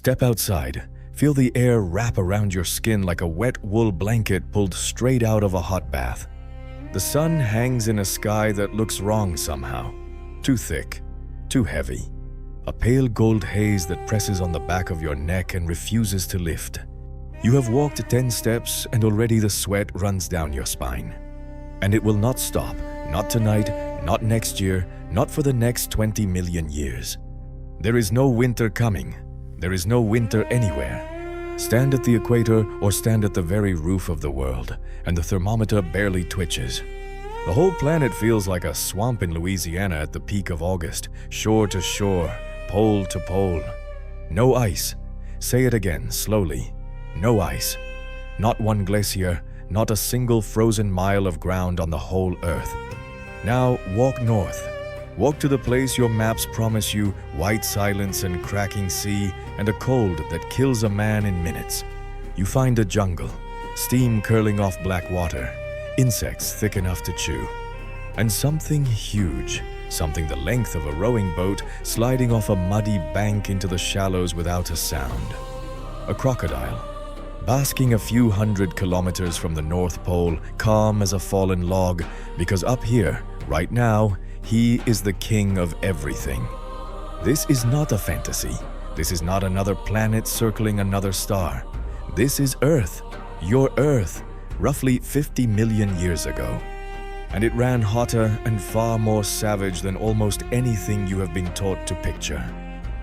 Step outside. Feel the air wrap around your skin like a wet wool blanket pulled straight out of a hot bath. The sun hangs in a sky that looks wrong somehow. Too thick, too heavy. A pale gold haze that presses on the back of your neck and refuses to lift. You have walked 10 steps and already the sweat runs down your spine. And it will not stop, not tonight, not next year, not for the next 20 million years. There is no winter coming. There is no winter anywhere. Stand at the equator or stand at the very roof of the world, and the thermometer barely twitches. The whole planet feels like a swamp in Louisiana at the peak of August, shore to shore, pole to pole. No ice. Say it again, slowly. No ice. Not one glacier, not a single frozen mile of ground on the whole Earth. Now walk north. Walk to the place your maps promise you, white silence and cracking sea, and a cold that kills a man in minutes. You find a jungle, steam curling off black water, insects thick enough to chew, and something huge, something the length of a rowing boat sliding off a muddy bank into the shallows without a sound. A crocodile, basking a few hundred kilometers from the North Pole, calm as a fallen log, because up here, right now, he is the king of everything. This is not a fantasy. This is not another planet circling another star. This is Earth, your Earth, roughly 50 million years ago. And it ran hotter and far more savage than almost anything you have been taught to picture.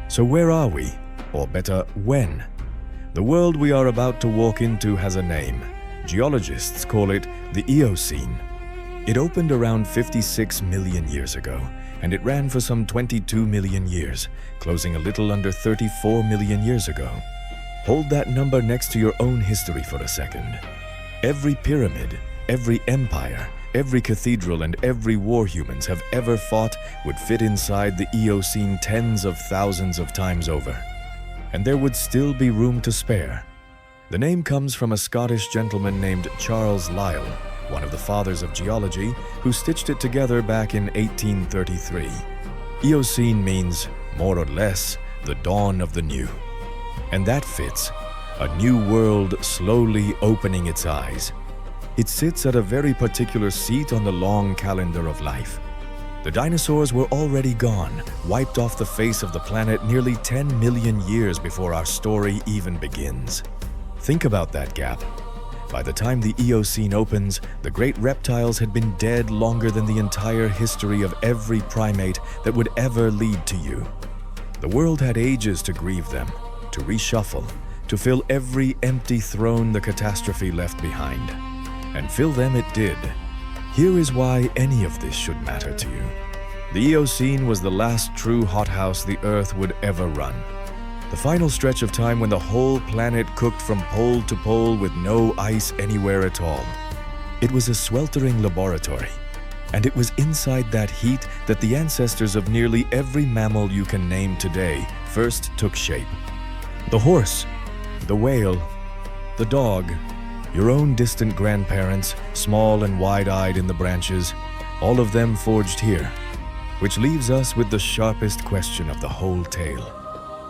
So where are we? Or better, when? The world we are about to walk into has a name. Geologists call it the Eocene. It opened around 56 million years ago, and it ran for some 22 million years, closing a little under 34 million years ago. Hold that number next to your own history for a second. Every pyramid, every empire, every cathedral, and every war humans have ever fought would fit inside the Eocene tens of thousands of times over. And there would still be room to spare. The name comes from a Scottish gentleman named Charles Lyell, one of the fathers of geology, who stitched it together back in 1833. Eocene means, more or less, the dawn of the new. And that fits. A new world slowly opening its eyes. It sits at a very particular seat on the long calendar of life. The dinosaurs were already gone, wiped off the face of the planet nearly 10 million years before our story even begins. Think about that gap. By the time the Eocene opens, the great reptiles had been dead longer than the entire history of every primate that would ever lead to you. The world had ages to grieve them, to reshuffle, to fill every empty throne the catastrophe left behind. And fill them it did. Here is why any of this should matter to you. The Eocene was the last true hothouse the Earth would ever run. The final stretch of time when the whole planet cooked from pole to pole with no ice anywhere at all. It was a sweltering laboratory, and it was inside that heat that the ancestors of nearly every mammal you can name today first took shape. The horse, the whale, the dog, your own distant grandparents, small and wide-eyed in the branches, all of them forged here, which leaves us with the sharpest question of the whole tale.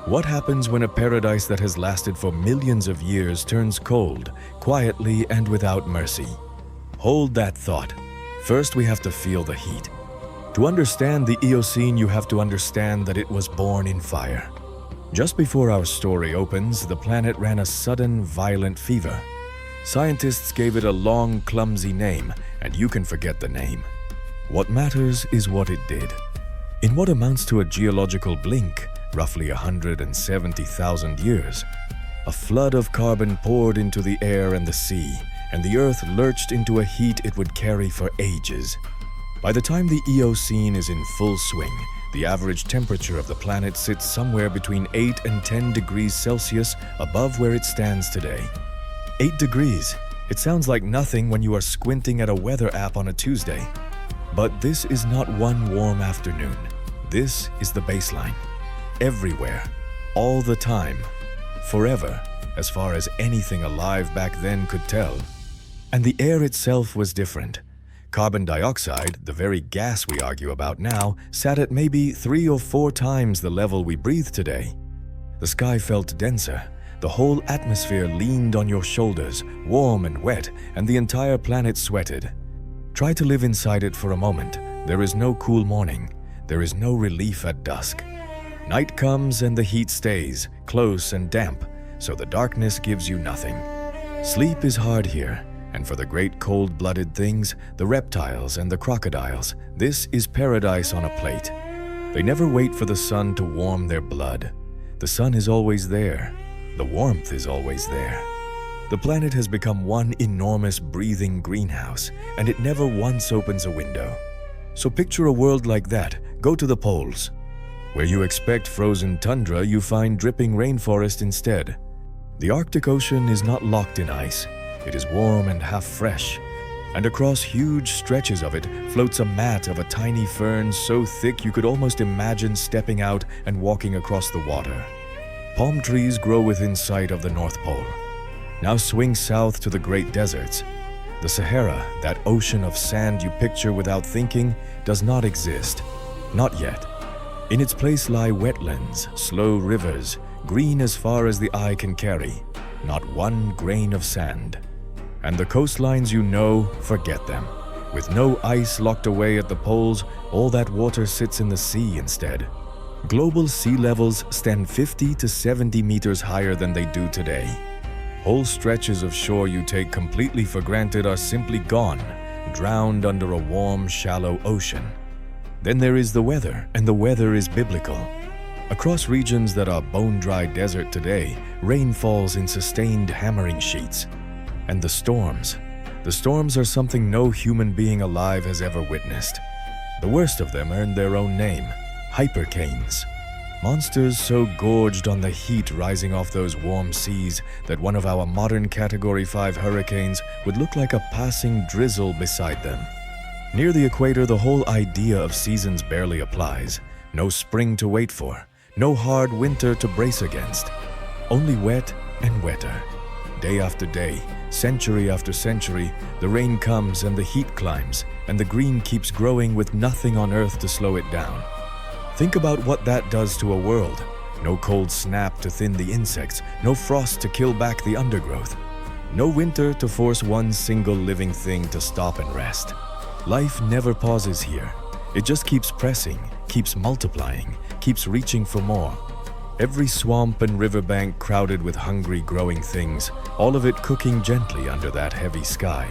What happens when a paradise that has lasted for millions of years turns cold, quietly and without mercy? Hold that thought. First, we have to feel the heat. To understand the Eocene, you have to understand that it was born in fire. Just before our story opens, the planet ran a sudden, violent fever. Scientists gave it a long, clumsy name, and you can forget the name. What matters is what it did. In what amounts to a geological blink, roughly 170,000 years, a flood of carbon poured into the air and the sea, and the Earth lurched into a heat it would carry for ages. By the time the Eocene is in full swing, the average temperature of the planet sits somewhere between 8 and 10 degrees Celsius above where it stands today. 8 degrees. It sounds like nothing when you are squinting at a weather app on a Tuesday. But this is not one warm afternoon. This is the baseline. Everywhere, all the time, forever, as far as anything alive back then could tell. And the air itself was different. Carbon dioxide, the very gas we argue about now, sat at maybe 3 or 4 times the level we breathe today. The sky felt denser. The whole atmosphere leaned on your shoulders, warm and wet, and the entire planet sweated. Try to live inside it for a moment. There is no cool morning. There is no relief at dusk. Night comes and the heat stays, close and damp, so the darkness gives you nothing. Sleep is hard here, and for the great cold-blooded things, the reptiles and the crocodiles, this is paradise on a plate. They never wait for the sun to warm their blood. The sun is always there. The warmth is always there. The planet has become one enormous breathing greenhouse, and it never once opens a window. So picture a world like that. Go to the poles. Where you expect frozen tundra, you find dripping rainforest instead. The Arctic Ocean is not locked in ice. It is warm and half fresh. And across huge stretches of it floats a mat of a tiny fern so thick you could almost imagine stepping out and walking across the water. Palm trees grow within sight of the North Pole. Now swing south to the great deserts. The Sahara, that ocean of sand you picture without thinking, does not exist. Not yet. In its place lie wetlands, slow rivers, green as far as the eye can carry. Not one grain of sand. And the coastlines you know, forget them. With no ice locked away at the poles, all that water sits in the sea instead. Global sea levels stand 50 to 70 meters higher than they do today. Whole stretches of shore you take completely for granted are simply gone, drowned under a warm, shallow ocean. Then there is the weather, and the weather is biblical. Across regions that are bone-dry desert today, rain falls in sustained hammering sheets. And the storms. The storms are something no human being alive has ever witnessed. The worst of them earned their own name, hypercanes. Monsters so gorged on the heat rising off those warm seas that one of our modern Category 5 hurricanes would look like a passing drizzle beside them. Near the equator, the whole idea of seasons barely applies. No spring to wait for, no hard winter to brace against. Only wet and wetter. Day after day, century after century, the rain comes and the heat climbs, and the green keeps growing with nothing on earth to slow it down. Think about what that does to a world. No cold snap to thin the insects, no frost to kill back the undergrowth. No winter to force one single living thing to stop and rest. Life never pauses here. It just keeps pressing, keeps multiplying, keeps reaching for more. Every swamp and riverbank crowded with hungry growing things, all of it cooking gently under that heavy sky.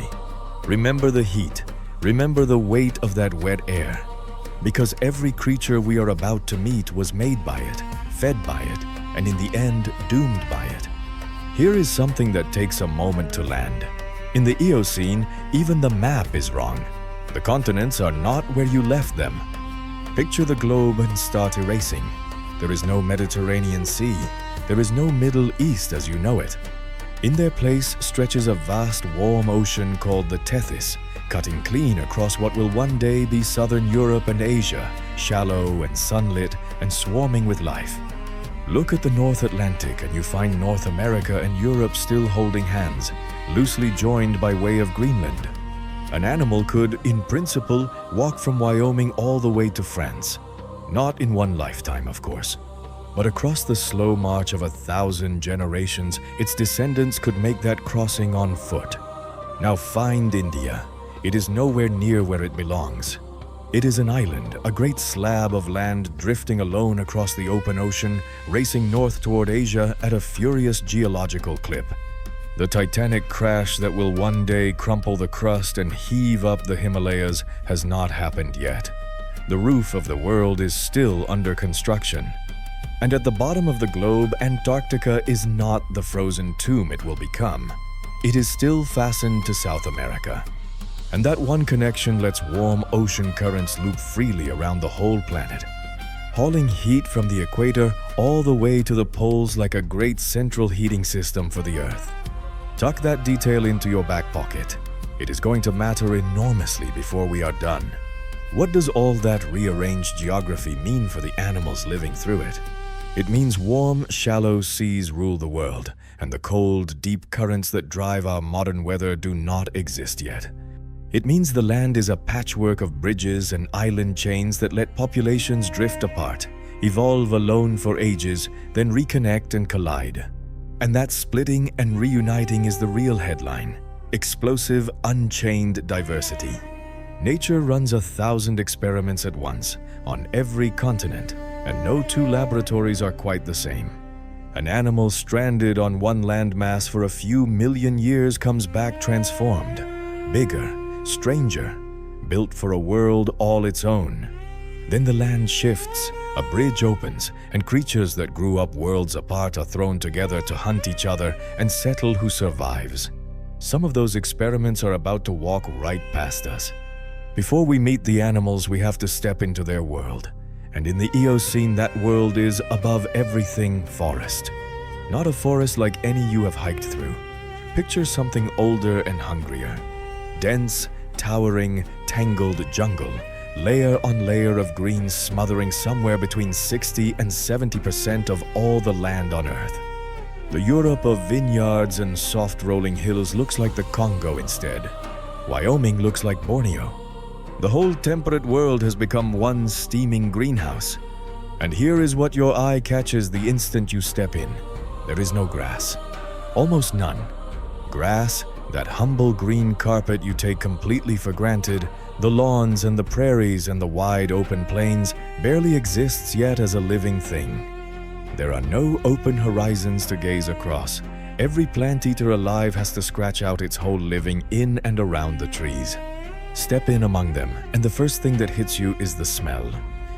Remember the heat. Remember the weight of that wet air. Because every creature we are about to meet was made by it, fed by it, and in the end doomed by it. Here is something that takes a moment to land. In the Eocene, even the map is wrong. The continents are not where you left them. Picture the globe and start erasing. There is no Mediterranean Sea. There is no Middle East as you know it. In their place stretches a vast warm ocean called the Tethys, cutting clean across what will one day be southern Europe and Asia, shallow and sunlit and swarming with life. Look at the North Atlantic and you find North America and Europe still holding hands, loosely joined by way of Greenland. An animal could, in principle, walk from Wyoming all the way to France. Not in one lifetime, of course. But across the slow march of 1,000 generations, its descendants could make that crossing on foot. Now find India. It is nowhere near where it belongs. It is an island, a great slab of land drifting alone across the open ocean, racing north toward Asia at a furious geological clip. The titanic crash that will one day crumple the crust and heave up the Himalayas has not happened yet. The roof of the world is still under construction. And at the bottom of the globe, Antarctica is not the frozen tomb it will become. It is still fastened to South America. And that one connection lets warm ocean currents loop freely around the whole planet, hauling heat from the equator all the way to the poles like a great central heating system for the Earth. Tuck that detail into your back pocket. It is going to matter enormously before we are done. What does all that rearranged geography mean for the animals living through it? It means warm, shallow seas rule the world, and the cold, deep currents that drive our modern weather do not exist yet. It means the land is a patchwork of bridges and island chains that let populations drift apart, evolve alone for ages, then reconnect and collide. And that splitting and reuniting is the real headline: explosive, unchained diversity. Nature runs 1,000 experiments at once, on every continent, and no two laboratories are quite the same. An animal stranded on one landmass for a few million years comes back transformed, bigger, stranger, built for a world all its own. Then the land shifts, a bridge opens, and creatures that grew up worlds apart are thrown together to hunt each other and settle who survives. Some of those experiments are about to walk right past us. Before we meet the animals, we have to step into their world. And in the Eocene, that world is, above everything, forest. Not a forest like any you have hiked through. Picture something older and hungrier. Dense, towering, tangled jungle, layer on layer of green smothering somewhere between 60 and 70% of all the land on Earth. The Europe of vineyards and soft rolling hills looks like the Congo instead. Wyoming looks like Borneo. The whole temperate world has become one steaming greenhouse. And here is what your eye catches the instant you step in. There is no grass. Almost none. Grass, that humble green carpet you take completely for granted, the lawns and the prairies and the wide open plains, barely exists yet as a living thing. There are no open horizons to gaze across. Every plant eater alive has to scratch out its whole living in and around the trees. Step in among them, and the first thing that hits you is the smell.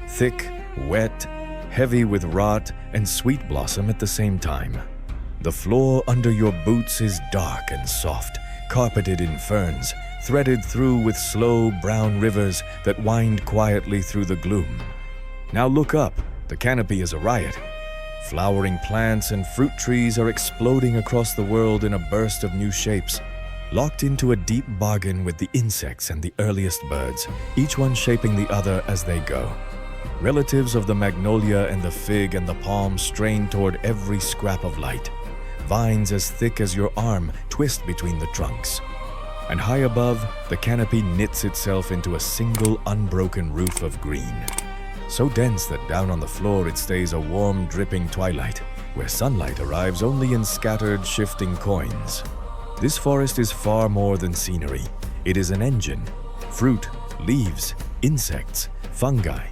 Thick, wet, heavy with rot and sweet blossom at the same time. The floor under your boots is dark and soft, carpeted in ferns, threaded through with slow brown rivers that wind quietly through the gloom. Now look up, the canopy is a riot. Flowering plants and fruit trees are exploding across the world in a burst of new shapes. Locked into a deep bargain with the insects and the earliest birds, each one shaping the other as they go. Relatives of the magnolia and the fig and the palm strain toward every scrap of light. Vines as thick as your arm twist between the trunks. And high above, the canopy knits itself into a single unbroken roof of green. So dense that down on the floor it stays a warm, dripping twilight, where sunlight arrives only in scattered, shifting coins. This forest is far more than scenery. It is an engine. Fruit, leaves, insects, fungi.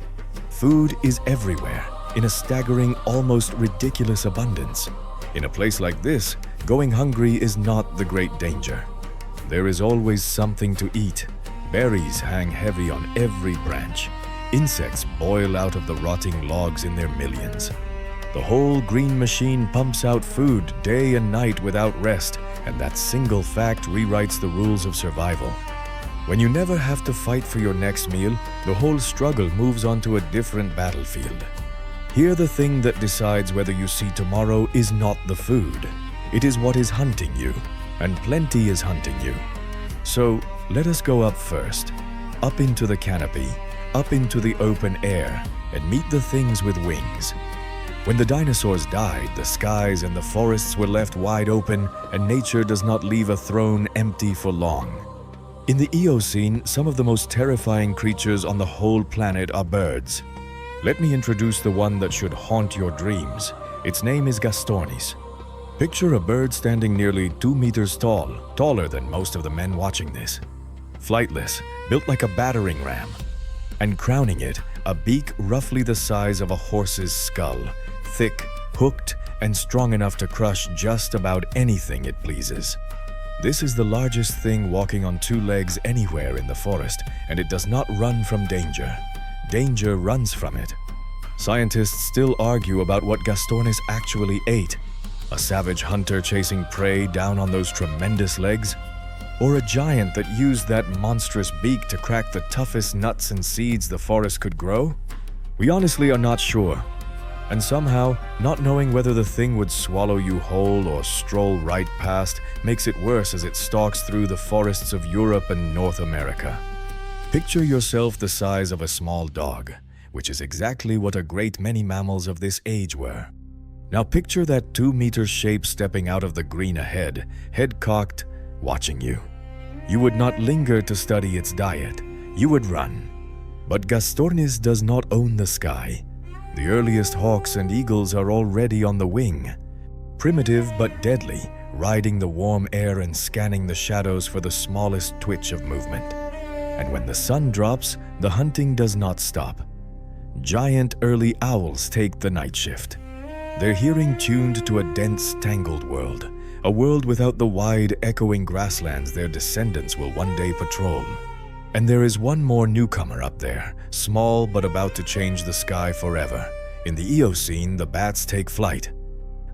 Food is everywhere, in a staggering, almost ridiculous abundance. In a place like this, going hungry is not the great danger. There is always something to eat. Berries hang heavy on every branch. Insects boil out of the rotting logs in their millions. The whole green machine pumps out food day and night without rest, and that single fact rewrites the rules of survival. When you never have to fight for your next meal, the whole struggle moves onto a different battlefield. Here the thing that decides whether you see tomorrow is not the food. It is what is hunting you, and plenty is hunting you. So let us go up first, up into the canopy, up into the open air, and meet the things with wings. When the dinosaurs died, the skies and the forests were left wide open, and nature does not leave a throne empty for long. In the Eocene, some of the most terrifying creatures on the whole planet are birds. Let me introduce the one that should haunt your dreams. Its name is Gastornis. Picture a bird standing nearly 2 meters tall, taller than most of the men watching this. Flightless, built like a battering ram. And crowning it, a beak roughly the size of a horse's skull, thick, hooked, and strong enough to crush just about anything it pleases. This is the largest thing walking on 2 legs anywhere in the forest, and it does not run from danger. Danger runs from it. Scientists still argue about what Gastornis actually ate. A savage hunter chasing prey down on those tremendous legs? Or a giant that used that monstrous beak to crack the toughest nuts and seeds the forest could grow? We honestly are not sure. And somehow, not knowing whether the thing would swallow you whole or stroll right past makes it worse as it stalks through the forests of Europe and North America. Picture yourself the size of a small dog, which is exactly what a great many mammals of this age were. Now picture that 2-meter shape stepping out of the green ahead, head cocked, watching you. You would not linger to study its diet. You would run. But Gastornis does not own the sky. The earliest hawks and eagles are already on the wing. Primitive but deadly, riding the warm air and scanning the shadows for the smallest twitch of movement. And when the sun drops, the hunting does not stop. Giant early owls take the night shift. Their hearing tuned to a dense, tangled world, a world without the wide, echoing grasslands their descendants will one day patrol. And there is one more newcomer up there, small but about to change the sky forever. In the Eocene, the bats take flight.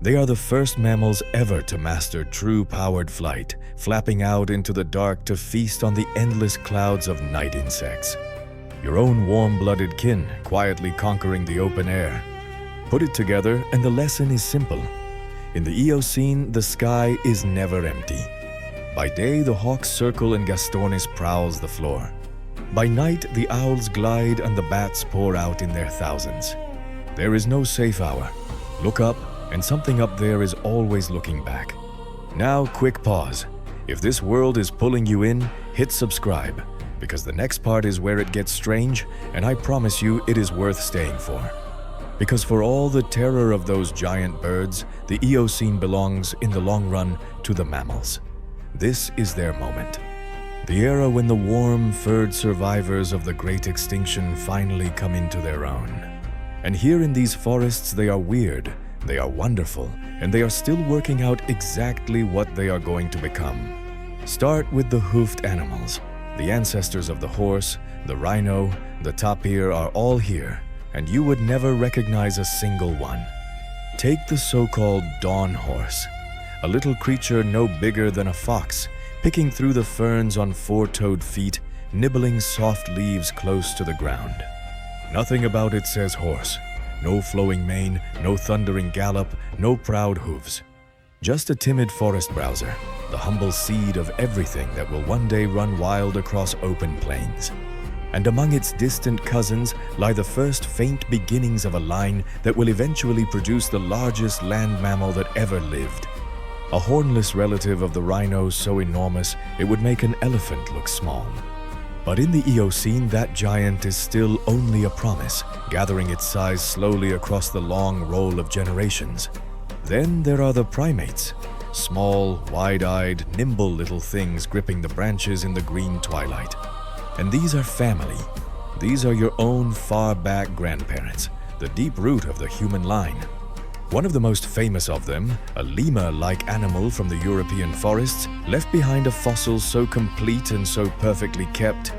They are the first mammals ever to master true powered flight, flapping out into the dark to feast on the endless clouds of night insects. Your own warm-blooded kin, quietly conquering the open air. Put it together and the lesson is simple. In the Eocene, the sky is never empty. By day, the hawks circle and Gastornis prowls the floor. By night, the owls glide and the bats pour out in their thousands. There is no safe hour. Look up, and something up there is always looking back. Now, quick pause. If this world is pulling you in, hit subscribe, because the next part is where it gets strange, and I promise you it is worth staying for. Because for all the terror of those giant birds, the Eocene belongs, in the long run, to the mammals. This is their moment. The era when the warm, furred survivors of the great extinction finally come into their own. And here in these forests they are weird, they are wonderful, and they are still working out exactly what they are going to become. Start with the hoofed animals. The ancestors of the horse, the rhino, the tapir are all here, and you would never recognize a single one. Take the so-called dawn horse, a little creature no bigger than a fox, picking through the ferns on four-toed feet, nibbling soft leaves close to the ground. Nothing about it says horse. No flowing mane, no thundering gallop, no proud hooves. Just a timid forest browser, the humble seed of everything that will one day run wild across open plains. And among its distant cousins lie the first faint beginnings of a line that will eventually produce the largest land mammal that ever lived. A hornless relative of the rhino so enormous it would make an elephant look small. But in the Eocene, that giant is still only a promise, gathering its size slowly across the long roll of generations. Then there are the primates, small, wide-eyed, nimble little things gripping the branches in the green twilight. And these are family. These are your own far-back grandparents, the deep root of the human line. One of the most famous of them, a lemur-like animal from the European forests, left behind a fossil so complete and so perfectly kept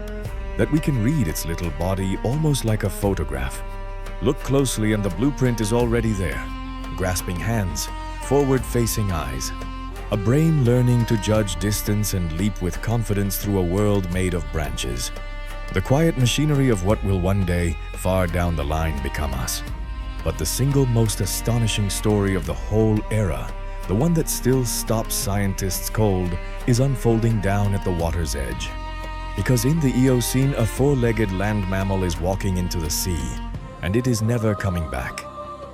that we can read its little body almost like a photograph. Look closely and the blueprint is already there. Grasping hands, forward-facing eyes. A brain learning to judge distance and leap with confidence through a world made of branches. The quiet machinery of what will one day, far down the line, become us. But the single most astonishing story of the whole era, the one that still stops scientists cold, is unfolding down at the water's edge. Because in the Eocene, a four-legged land mammal is walking into the sea, and it is never coming back.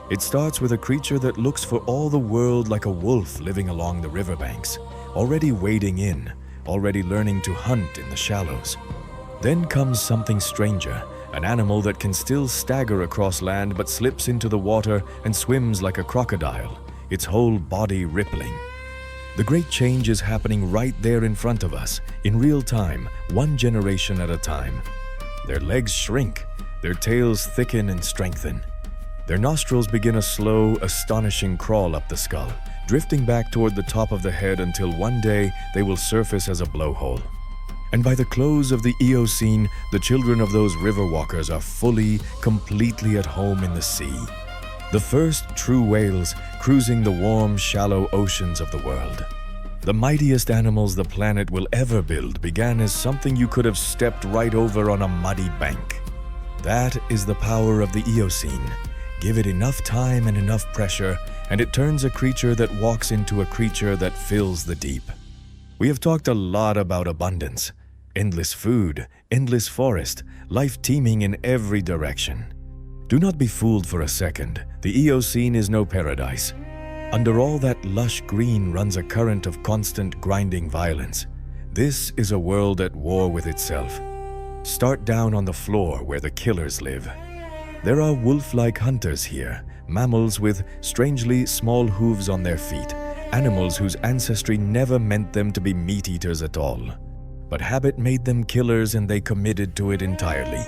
It starts with a creature that looks for all the world like a wolf living along the riverbanks, already wading in, already learning to hunt in the shallows. Then comes something stranger, an animal that can still stagger across land but slips into the water and swims like a crocodile, its whole body rippling. The great change is happening right there in front of us, in real time, one generation at a time. Their legs shrink, their tails thicken and strengthen. Their nostrils begin a slow, astonishing crawl up the skull, drifting back toward the top of the head until one day they will surface as a blowhole. And by the close of the Eocene, the children of those river walkers are fully, completely at home in the sea. The first true whales cruising the warm, shallow oceans of the world. The mightiest animals the planet will ever build began as something you could have stepped right over on a muddy bank. That is the power of the Eocene. Give it enough time and enough pressure, and it turns a creature that walks into a creature that fills the deep. We have talked a lot about abundance. Endless food, endless forest, life teeming in every direction. Do not be fooled for a second. The Eocene is no paradise. Under all that lush green runs a current of constant grinding violence. This is a world at war with itself. Start down on the floor where the killers live. There are wolf-like hunters here, mammals with strangely small hooves on their feet, animals whose ancestry never meant them to be meat-eaters at all. But habit made them killers and they committed to it entirely.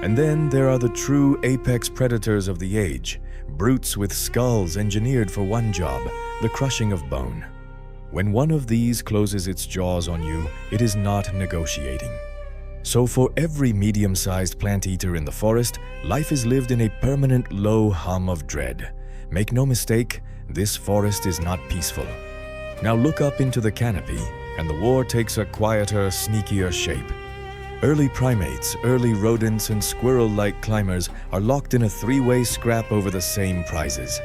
And then there are the true apex predators of the age, brutes with skulls engineered for one job, the crushing of bone. When one of these closes its jaws on you, it is not negotiating. So for every medium-sized plant eater in the forest, life is lived in a permanent low hum of dread. Make no mistake, this forest is not peaceful. Now look up into the canopy, and the war takes a quieter, sneakier shape. Early primates, early rodents, and squirrel-like climbers are locked in a three-way scrap over the same prizes.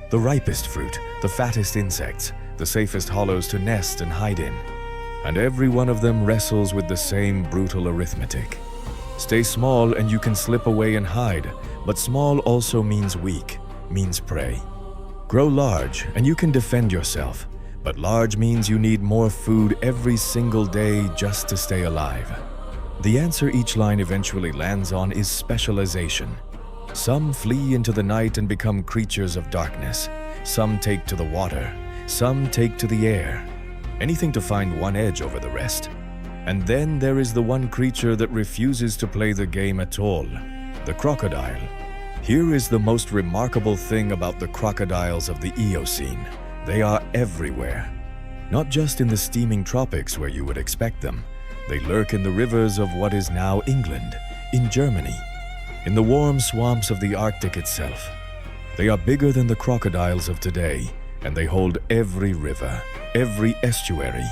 The ripest fruit, the fattest insects, the safest hollows to nest and hide in. And every one of them wrestles with the same brutal arithmetic. Stay small and you can slip away and hide, but small also means weak, means prey. Grow large and you can defend yourself, but large means you need more food every single day just to stay alive. The answer each line eventually lands on is specialization. Some flee into the night and become creatures of darkness. Some take to the water. Some take to the air. Anything to find one edge over the rest. And then there is the one creature that refuses to play the game at all, the crocodile. Here is the most remarkable thing about the crocodiles of the Eocene. They are everywhere. Not just in the steaming tropics where you would expect them. They lurk in the rivers of what is now England, in Germany, in the warm swamps of the Arctic itself. They are bigger than the crocodiles of today, and they hold every river, every estuary,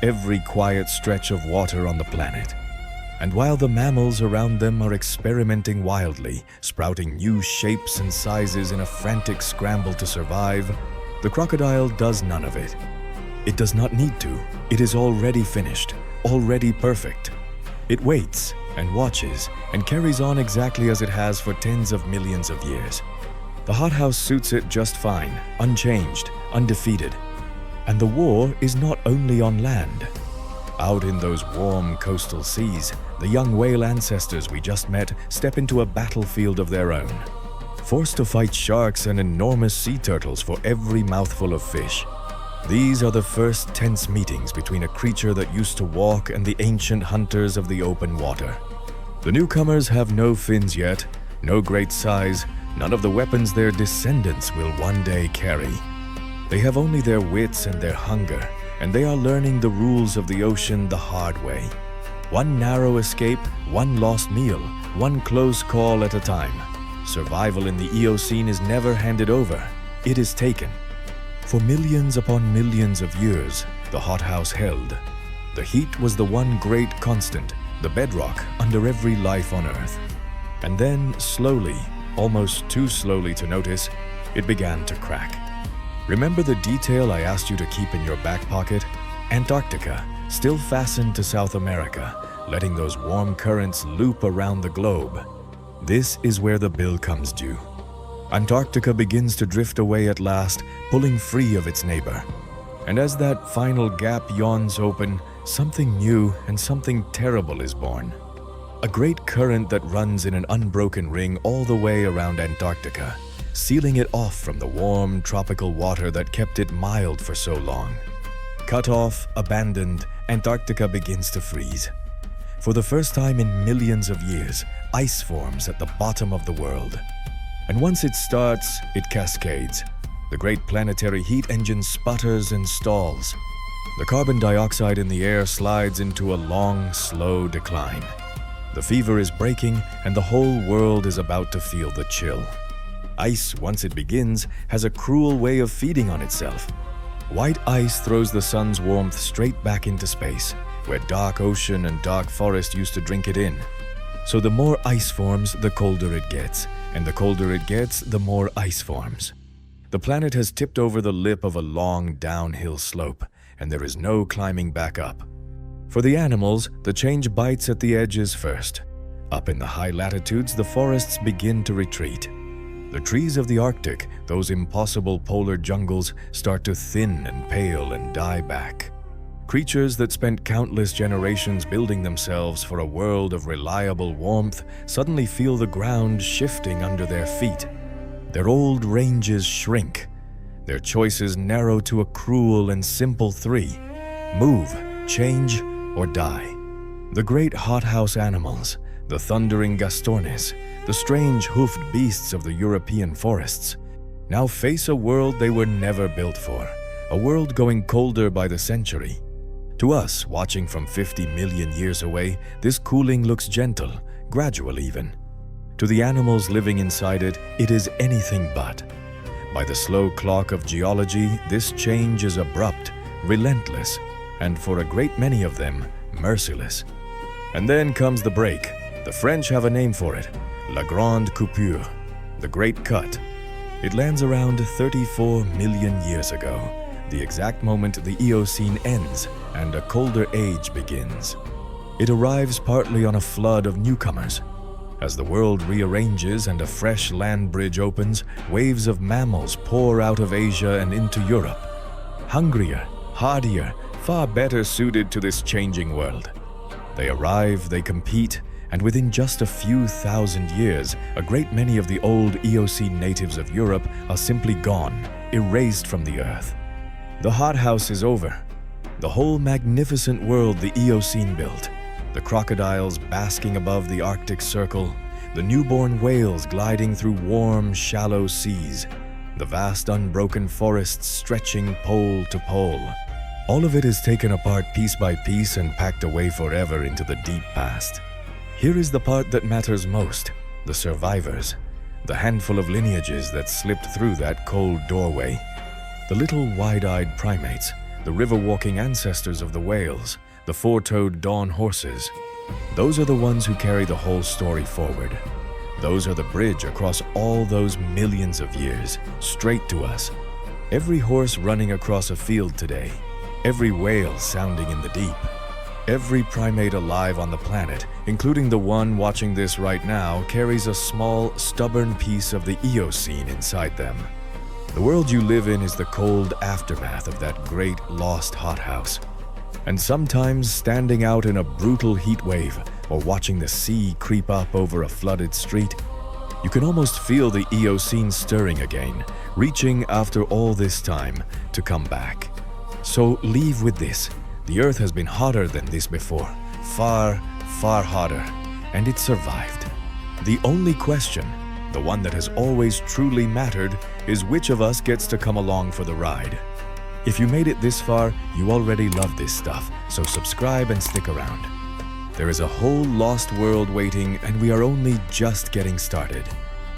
every quiet stretch of water on the planet. And while the mammals around them are experimenting wildly, sprouting new shapes and sizes in a frantic scramble to survive, the crocodile does none of it. It does not need to. It is already finished, already perfect. It waits and watches and carries on exactly as it has for tens of millions of years. The hothouse suits it just fine, unchanged, undefeated. And the war is not only on land. Out in those warm coastal seas, the young whale ancestors we just met step into a battlefield of their own. Forced to fight sharks and enormous sea turtles for every mouthful of fish. These are the first tense meetings between a creature that used to walk and the ancient hunters of the open water. The newcomers have no fins yet, no great size, none of the weapons their descendants will one day carry. They have only their wits and their hunger, and they are learning the rules of the ocean the hard way. One narrow escape, one lost meal, one close call at a time. Survival in the Eocene is never handed over, it is taken. For millions upon millions of years, the hothouse held. The heat was the one great constant, the bedrock under every life on Earth. And then, slowly, almost too slowly to notice, it began to crack. Remember the detail I asked you to keep in your back pocket? Antarctica, still fastened to South America, letting those warm currents loop around the globe. This is where the bill comes due. Antarctica begins to drift away at last, pulling free of its neighbor. And as that final gap yawns open, something new and something terrible is born. A great current that runs in an unbroken ring all the way around Antarctica, sealing it off from the warm, tropical water that kept it mild for so long. Cut off, abandoned, Antarctica begins to freeze. For the first time in millions of years, ice forms at the bottom of the world. And once it starts, it cascades. The great planetary heat engine sputters and stalls. The carbon dioxide in the air slides into a long, slow decline. The fever is breaking, and the whole world is about to feel the chill. Ice, once it begins, has a cruel way of feeding on itself. White ice throws the sun's warmth straight back into space, where dark ocean and dark forest used to drink it in. So the more ice forms, the colder it gets, and the colder it gets, the more ice forms. The planet has tipped over the lip of a long downhill slope, and there is no climbing back up. For the animals, the change bites at the edges first. Up in the high latitudes, the forests begin to retreat. The trees of the Arctic, those impossible polar jungles, start to thin and pale and die back. Creatures that spent countless generations building themselves for a world of reliable warmth suddenly feel the ground shifting under their feet. Their old ranges shrink. Their choices narrow to a cruel and simple three: move, change, or die. The great hothouse animals, the thundering gastornis, the strange hoofed beasts of the European forests, now face a world they were never built for, a world going colder by the century. To us, watching from 50 million years away, this cooling looks gentle, gradual even. To the animals living inside it, it is anything but. By the slow clock of geology, this change is abrupt, relentless, and for a great many of them, merciless. And then comes the break. The French have a name for it: La Grande Coupure, the Great Cut. It lands around 34 million years ago, the exact moment the Eocene ends and a colder age begins. It arrives partly on a flood of newcomers. As the world rearranges and a fresh land bridge opens, waves of mammals pour out of Asia and into Europe. Hungrier, hardier, far better suited to this changing world. They arrive, they compete, and within just a few thousand years, a great many of the old Eocene natives of Europe are simply gone, erased from the earth. The hothouse is over. The whole magnificent world the Eocene built, the crocodiles basking above the Arctic Circle, the newborn whales gliding through warm, shallow seas, the vast unbroken forests stretching pole to pole. All of it is taken apart piece by piece and packed away forever into the deep past. Here is the part that matters most: the survivors, the handful of lineages that slipped through that cold doorway. The little wide-eyed primates, the river-walking ancestors of the whales, the four-toed dawn horses. Those are the ones who carry the whole story forward. Those are the bridge across all those millions of years, straight to us. Every horse running across a field today, every whale sounding in the deep, every primate alive on the planet, including the one watching this right now, carries a small, stubborn piece of the Eocene inside them. The world you live in is the cold aftermath of that great lost hothouse. And sometimes standing out in a brutal heat wave or watching the sea creep up over a flooded street, you can almost feel the Eocene stirring again, reaching after all this time to come back. So leave with this: the Earth has been hotter than this before, far, far hotter, and it survived. The only question, the one that has always truly mattered, is which of us gets to come along for the ride. If you made it this far, you already love this stuff, so subscribe and stick around. There is a whole lost world waiting, and we are only just getting started.